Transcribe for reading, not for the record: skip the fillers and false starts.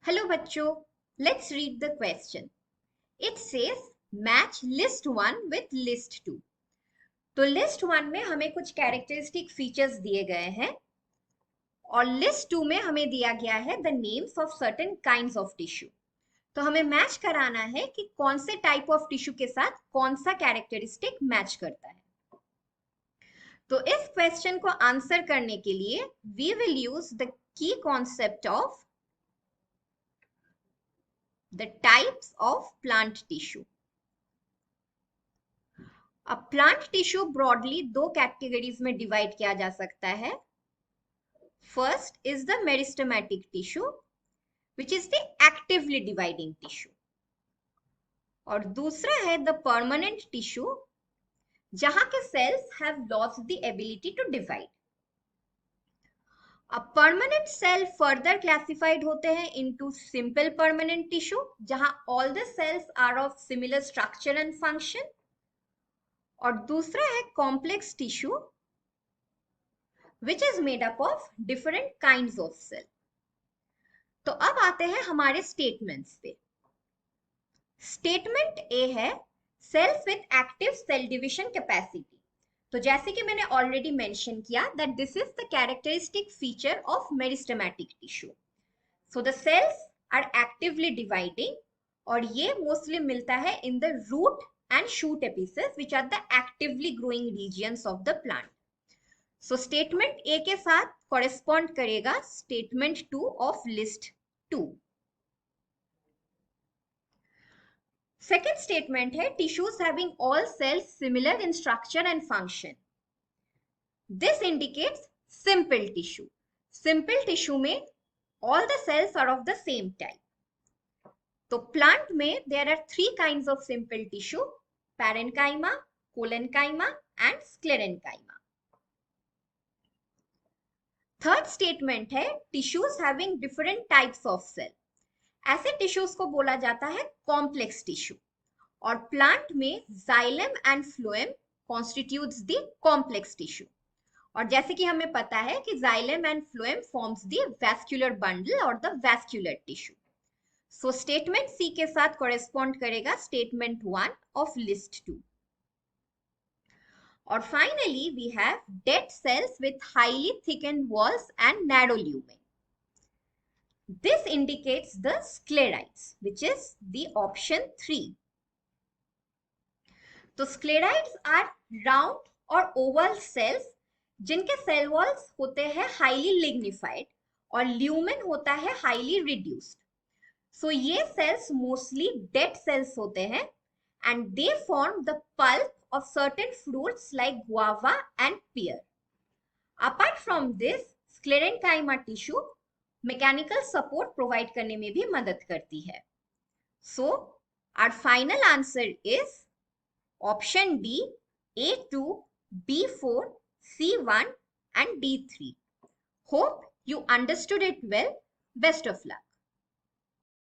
Hello बच्चों, let's read the question. It says match list one with list two. तो list one में हमें कुछ कैरेक्टरिस्टिक फीचर्स दिए गए हैं और लिस्ट टू में हमें दिया गया है the names of certain kinds of tissue. तो हमें मैच कराना है कि कौन से टाइप ऑफ टिश्यू के साथ कौन सा कैरेक्टरिस्टिक मैच करता है. तो इस क्वेश्चन को आंसर करने के लिए we will use the key concept of the types of plant tissue. अब प्लांट टिश्यू ब्रॉडली दो कैटेगरीज में डिवाइड किया जा सकता है. First is the meristematic tissue which is the actively dividing tissue, और दूसरा है द परमानेंट टिश्यू जहां के cells have lost the ability to divide. अब परमानेंट सेल फर्दर क्लासिफाइड होते हैं इनटू सिंपल परमानेंट टिश्यू जहां all the cells are of similar structure and function, और दूसरा है complex tissue which is made up of different kinds of cell. तो अब आते हैं हमारे स्टेटमेंट्स पे. स्टेटमेंट ए है cells with active cell division capacity. तो जैसे कि मैंने ऑलरेडी मेंशन किया that this is the characteristic feature of meristematic tissue. So the cells are actively dividing और ये मोस्टली मिलता है in the root and shoot apices which are the actively growing regions of the plant. So statement A के साथ correspond करेगा statement 2 of list 2. Second statement है tissues having all cells similar in structure and function. This indicates simple tissue. Simple tissue में all the cells are of the same type. तो plant में there are three kinds of simple tissue: parenchyma, collenchyma and sclerenchyma. Third statement है tissues having different types of cell. ऐसे tissues को बोला जाता है complex tissue, और plant में xylem and phloem constitutes the complex tissue. और जैसे कि हमें पता है कि xylem and phloem forms the vascular bundle और the vascular tissue. So statement C के साथ कॉरेस्पॉन्ड करेगा स्टेटमेंट 1 ऑफ लिस्ट 2. और finally we have dead cells with highly thickened walls and narrow lumen. This indicates the sclerites, which is the option 3. तो sclerites are round और oval cells जिनके cell walls होते हैं highly lignified और lumen होता है highly reduced. सो ये sales mostly dead cells होते हैं and they form the pulp of certain fruits like guava and pear. Apart from this, sclerenchyma tissue mechanical support provide करने में भी मदद करती है. So, our final answer is option D, A2, B4, C1 and D3. Hope you understood it well. Best of luck.